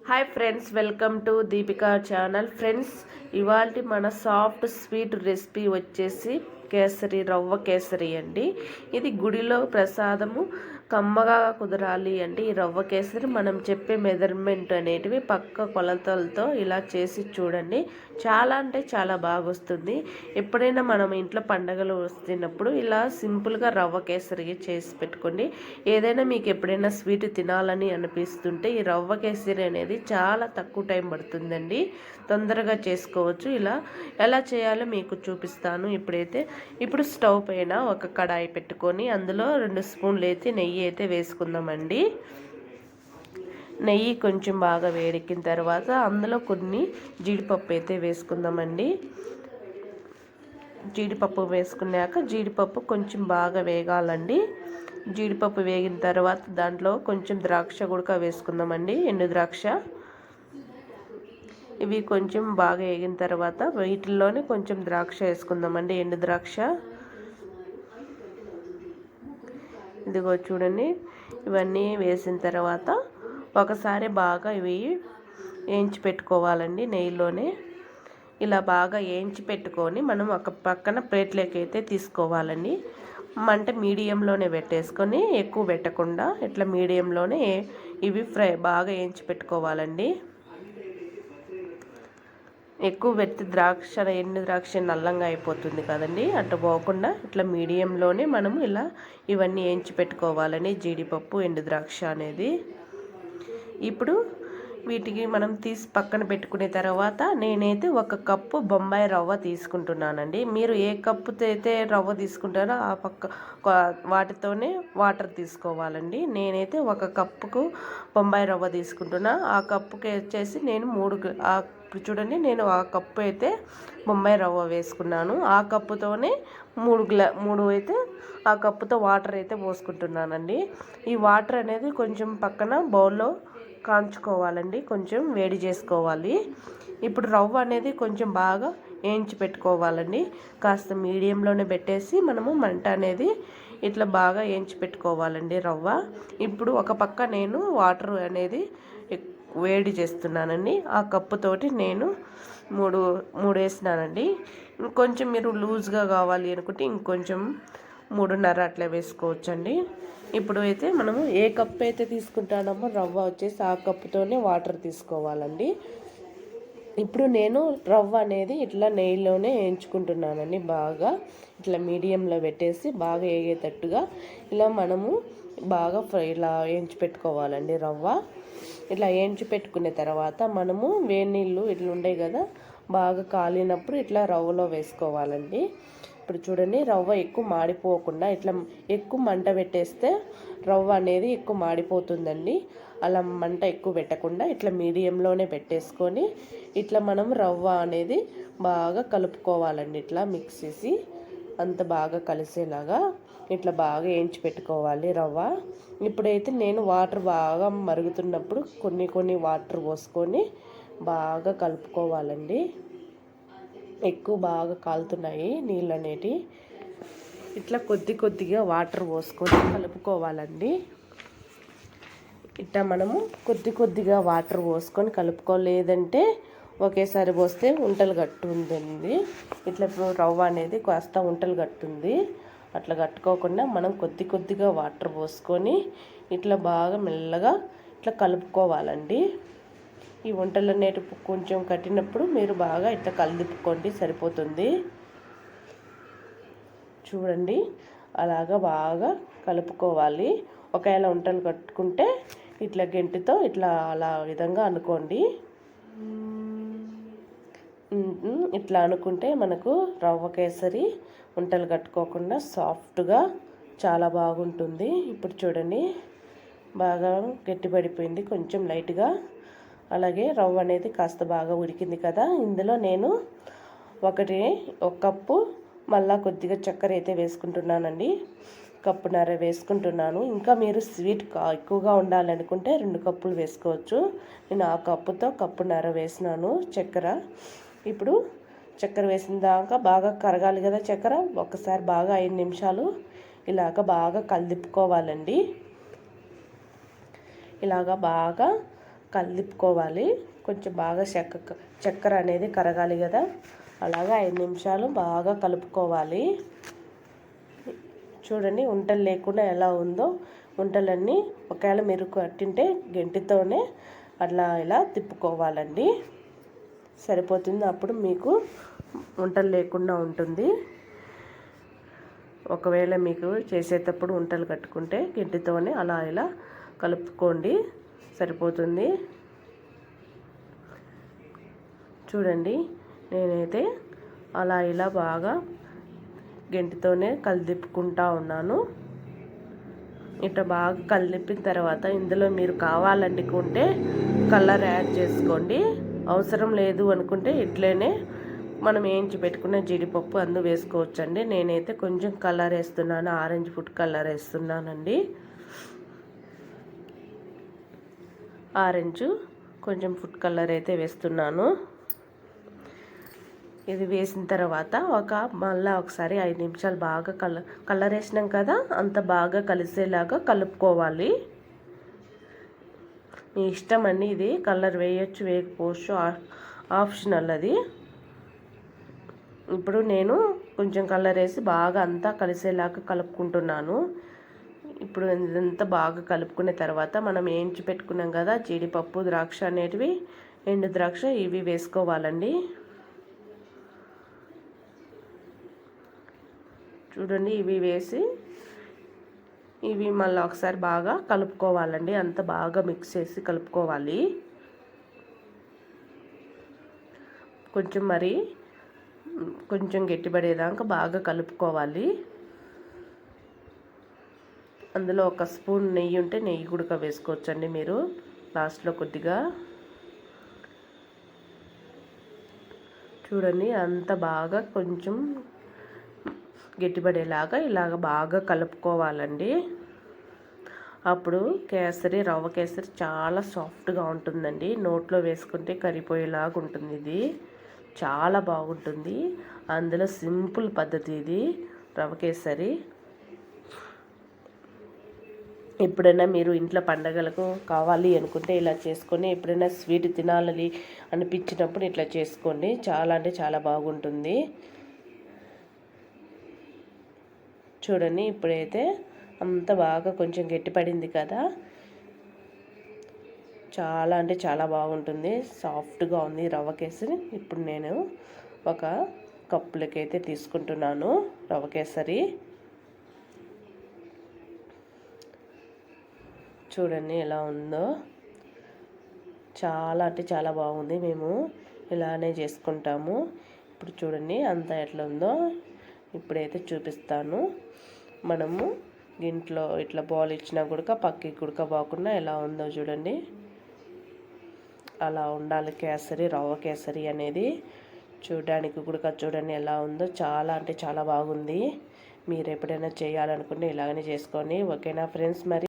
Hi friends, welcome to Deepika channel. Friends, ఇవాళ మన soft sweet recipe వచ్చేసి కేసరి, రవ్వ కేసరి అండి. ఇది గుడిలో ప్రసాదము, కమ్మగా కుదరాలి అంటే ఈ రవ్వ కేసరి మనం చెప్పే మెజర్మెంట్ అనేటివి పక్క కొలతలతో ఇలా చేసి చూడండి. చాలా అంటే చాలా బాగా వస్తుంది. ఎప్పుడైనా మనం ఇంట్లో పండగలు వస్తున్నప్పుడు ఇలా సింపుల్గా రవ్వ కేసరి చేసి పెట్టుకోండి. ఏదైనా మీకు ఎప్పుడైనా స్వీట్ తినాలని అనిపిస్తుంటే ఈ రవ్వ కేసరి అనేది చాలా తక్కువ టైం పడుతుందండి, తొందరగా చేసుకోవచ్చు. ఇలా ఎలా చేయాలో మీకు చూపిస్తాను. ఇప్పుడు స్టవ్ పైన ఒక కడాయి పెట్టుకొని అందులో 2 స్పూన్లు అయితే నెయ్యి అయితే వేసుకుందామండి. నెయ్యి కొంచెం బాగా వేడెక్కిన తర్వాత అందులో కొన్ని జీడిపప్పు అయితే వేసుకుందామండి. జీడిపప్పు వేసుకున్నాక జీడిపప్పు కొంచెం బాగా వేగాలండి. జీడిపప్పు వేగిన తర్వాత దాంట్లో కొంచెం ద్రాక్ష కూడా వేసుకుందామండి, ఎండు ద్రాక్ష. ఇవి కొంచెం బాగా వేగిన తర్వాత వీటిల్లోనే కొంచెం ద్రాక్ష వేసుకుందామండి, ఎండు ద్రాక్ష. ఇదిగో చూడండి, ఇవన్నీ వేసిన తర్వాత ఒకసారి బాగా ఇవి వేయించి పెట్టుకోవాలండి నెయ్యిలోనే. ఇలా బాగా వేయించి పెట్టుకొని మనం ఒక పక్కన ప్లేట్లోకి అయితే తీసుకోవాలండి. మంట మీడియంలోనే పెట్టేసుకొని ఎక్కువ పెట్టకుండా ఇట్లా మీడియంలోనే ఇవి బాగా వేయించి పెట్టుకోవాలండి. ఎక్కువ పెడితే ఎండు ద్రాక్ష నల్లంగా అయిపోతుంది కదండి, అట్లా పోకుండా ఇట్లా మీడియంలోనే మనము ఇలా ఇవన్నీ వేయించి పెట్టుకోవాలని జీడిపప్పు, ఎండు ద్రాక్ష అనేది. ఇప్పుడు వీటికి మనం తీసి పక్కన పెట్టుకునే తర్వాత నేనైతే 1 కప్పు బొంబాయి రవ్వ తీసుకుంటున్నానండి. మీరు ఏ కప్పుతో అయితే రవ్వ తీసుకుంటారో ఆ వాటితోనే వాటర్ తీసుకోవాలండి. నేనైతే 1 కప్పుకు బొంబాయి రవ్వ తీసుకుంటున్నా. ఆ కప్పుకి వచ్చేసి నేను ఇప్పుడు చూడండి, నేను ఆ కప్పు అయితే బొంబాయి రవ్వ వేసుకున్నాను. ఆ కప్పుతోనే 3 అయితే ఆ కప్పుతో వాటర్ అయితే పోసుకుంటున్నానండి. ఈ వాటర్ అనేది కొంచెం పక్కన బౌల్లో కాంచుకోవాలండి, కొంచెం వేడి చేసుకోవాలి. ఇప్పుడు రవ్వ అనేది కొంచెం బాగా వేయించి పెట్టుకోవాలండి. కాస్త మీడియంలోనే పెట్టేసి మనము మంట అనేది ఇట్లా బాగా వేయించి పెట్టుకోవాలండి రవ్వ. ఇప్పుడు ఒక పక్క నేను వాటర్ అనేది వేడి చేస్తున్నానండి. ఆ కప్పుతోటి నేను 3 వేసినానండి. ఇంకొంచెం మీరు లూజ్గా కావాలి అనుకుంటే ఇంకొంచెం 3.5 అట్లా వేసుకోవచ్చండి. ఇప్పుడు అయితే మనము ఏ కప్పు అయితే తీసుకుంటామో రవ్వ వచ్చేసి ఆ కప్పుతోనే వాటర్ తీసుకోవాలండి. ఇప్పుడు నేను రవ్వ అనేది ఇట్లా నెయ్యిలోనే వేయించుకుంటున్నానండి. బాగా ఇట్లా మీడియంలో పెట్టేసి బాగా వేగేటట్టుగా ఇలా మనము బాగా ఇలా వేయించి పెట్టుకోవాలండి రవ్వ. ఇట్లా వేయించి పెట్టుకునే తర్వాత మనము వేడి నీళ్ళు ఇట్లా ఉంటాయి కదా, బాగా కాలినప్పుడు ఇట్లా రవ్వలో వేసుకోవాలండి. ఇప్పుడు చూడండి, రవ్వ ఎక్కువ మాడిపోకుండా ఇట్లా ఎక్కువ మంట పెట్టేస్తే రవ్వ అనేది ఎక్కువ మాడిపోతుందండి. అలా మంట ఎక్కువ పెట్టకుండా ఇట్లా మీడియంలోనే పెట్టేసుకొని ఇట్లా మనం రవ్వ అనేది బాగా కలుపుకోవాలండి. ఇట్లా మిక్స్ చేసి అంత బాగా కలిసేలాగా ఇట్లా బాగా వేయించి పెట్టుకోవాలి రవ్వ. ఇప్పుడైతే నేను వాటర్ బాగా మరుగుతున్నప్పుడు కొన్ని వాటర్ పోసుకొని బాగా కలుపుకోవాలండి. ఎక్కువ బాగా కాలుతున్నాయి నీళ్ళు అనేటివి. ఇట్లా కొద్దిగా వాటర్ పోసుకొని కలుపుకోవాలండి. ఇట్లా మనము కొద్దిగా వాటర్ పోసుకొని కలుపుకోలేదంటే ఒకేసారి పోస్తే ఉంటలు కట్టుంది. ఇట్లా ఇప్పుడు రవ్వ అనేది కాస్త ఉంటలు కట్టుంది. అట్లా కట్టుకోకుండా మనం కొద్దిగా వాటర్ పోసుకొని ఇట్లా బాగా మెల్లగా ఇట్లా కలుపుకోవాలండి. ఈ వంటలు అనేటివి కొంచెం కట్టినప్పుడు మీరు బాగా ఇట్లా కలుపుకోండి, సరిపోతుంది. చూడండి, అలాగా బాగా కలుపుకోవాలి. ఒకవేళ వంటలు కట్టుకుంటే ఇట్లా గెంటితో ఇట్లా అలా విధంగా అనుకోండి. ఇట్లా అనుకుంటే మనకు రవ్వ కేసరి వంటలు కట్టుకోకుండా సాఫ్ట్గా చాలా బాగుంటుంది. ఇప్పుడు చూడండి, బాగా గట్టిపడిపోయింది కొంచెం లైట్గా. అలాగే రవ్వ అనేది కాస్త బాగా ఉడికింది కదా, ఇందులో నేను 1 కప్పు మళ్ళా కొద్దిగా చక్కెర అయితే వేసుకుంటున్నానండి. 1.5 కప్పు వేసుకుంటున్నాను. ఇంకా మీరు స్వీట్ ఎక్కువగా ఉండాలనుకుంటే 2 కప్పులు వేసుకోవచ్చు. నేను ఆ కప్పుతో 1.5 కప్పు వేసినాను చక్కెర. ఇప్పుడు చక్కెర వేసిన దాకా బాగా కరగాలి కదా చక్కెర. ఒకసారి బాగా 5 నిమిషాలు ఇలాగ బాగా కలుపుకోవాలండి. ఇలాగ బాగా కలిపుకోవాలి. కొంచెం బాగా చక్కెర అనేది కరగాలి కదా, అలాగా 5 నిమిషాలు బాగా కలుపుకోవాలి. చూడండి ఉంటలు లేకుండా ఎలా ఉందో. ఉంటలన్నీ ఒకవేళ మీరు కట్టింటే గెంటితోనే అట్లా ఇలా తిప్పుకోవాలండి, సరిపోతుంది. అప్పుడు మీకు ఉంటలు లేకుండా ఉంటుంది. ఒకవేళ మీకు చేసేటప్పుడు ఉంటలు కట్టుకుంటే గెంటితోనే అలా ఇలా కలుపుకోండి, సరిపోతుంది. చూడండి నేనైతే అలా ఇలా బాగా గెంటితోనే కలిపుకుంటా ఉన్నాను. ఇట్లా బాగా కలిపిన తర్వాత ఇందులో మీరు కావాలనుకుంటే కలర్ యాడ్ చేసుకోండి, అవసరం లేదు అనుకుంటే ఇట్లనే మనం వేయించి పెట్టుకున్న జీడిపప్పు అందు వేసుకోవచ్చండి. నేనైతే కొంచెం కలర్ వేస్తున్నాను, ఆరెంజ్ ఫుడ్ కలర్ వేస్తున్నానండి. ఆరెంజ్ కొంచెం ఫుడ్ కలర్ అయితే వేస్తున్నాను. ఇది వేసిన తర్వాత మళ్ళీ ఒకసారి 5 నిమిషాలు బాగా కలర్ వేసినాం కదా, అంత బాగా కలిసేలాగా కలుపుకోవాలి. మీ ఇష్టం అండి, ఇది కలర్ వేయచ్చు వేయకపోవచ్చు, ఆప్షనల్ అది. ఇప్పుడు నేను కొంచెం కలర్ వేసి బాగా అంతా కలిసేలాగా కలుపుకుంటున్నాను. ఇప్పుడు ఇదంతా బాగా కలుపుకున్న తర్వాత మనం వేయించి పెట్టుకున్నాం కదా జీడిపప్పు, ద్రాక్ష అనేటివి, ఎండు ద్రాక్ష ఇవి వేసుకోవాలండి. చూడండి ఇవి వేసి ఇవి మళ్ళీ ఒకసారి బాగా కలుపుకోవాలండి, అంత బాగా మిక్స్ చేసి కలుపుకోవాలి. కొంచెం గట్టిపడేదాకా బాగా కలుపుకోవాలి. అందులో 1 స్పూన్ నెయ్యి ఉంటే నెయ్యి కూడా వేసుకోవచ్చండి మీరు లాస్ట్లో కొద్దిగా. చూడండి అంత బాగా కొంచెం గట్టిపడేలాగా ఇలాగ బాగా కలుపుకోవాలండి. అప్పుడు రవ్వ కేసరి చాలా సాఫ్ట్గా ఉంటుందండి, నోట్లో వేసుకుంటే కరిగిపోయేలాగా ఉంటుంది. ఇది చాలా బాగుంటుంది. అందులో సింపుల్ పద్ధతి ఇది రవ్వ కేసరి. ఎప్పుడైనా మీరు ఇంట్లో పండగలకు కావాలి అనుకుంటే ఇలా చేసుకొని, ఎప్పుడైనా స్వీట్ తినాలని అనిపించినప్పుడు ఇట్లా చేసుకోండి, చాలా అంటే చాలా బాగుంటుంది. చూడండి ఇప్పుడైతే అంత బాగా కొంచెం గట్టిపడింది కదా, చాలా అంటే చాలా బాగుంటుంది, సాఫ్ట్గా ఉంది రవ్వ కేసరి. ఇప్పుడు నేను ఒక కప్పులకైతే తీసుకుంటున్నాను రవ్వ కేసరి. చూడండి ఎలా ఉందో, చాలా అంటే చాలా బాగుంది. మేము ఇలానే చేసుకుంటాము. ఇప్పుడు చూడండి అంతా ఎట్లా ఉందో ఇప్పుడైతే చూపిస్తాను. మనము దీంట్లో ఇట్లా బాల్ ఇచ్చినా కూడా పక్కకి పోకుండా ఎలా ఉందో చూడండి, అలా ఉండాలి కేసరి, రవ్వ కేసరి అనేది. చూడడానికి కూడా చూడండి ఎలా ఉందో, చాలా అంటే చాలా బాగుంది. మీరు ఎప్పుడైనా చేయాలనుకుంటే ఇలాగనే చేసుకొని. ఓకేనా ఫ్రెండ్స్, మరి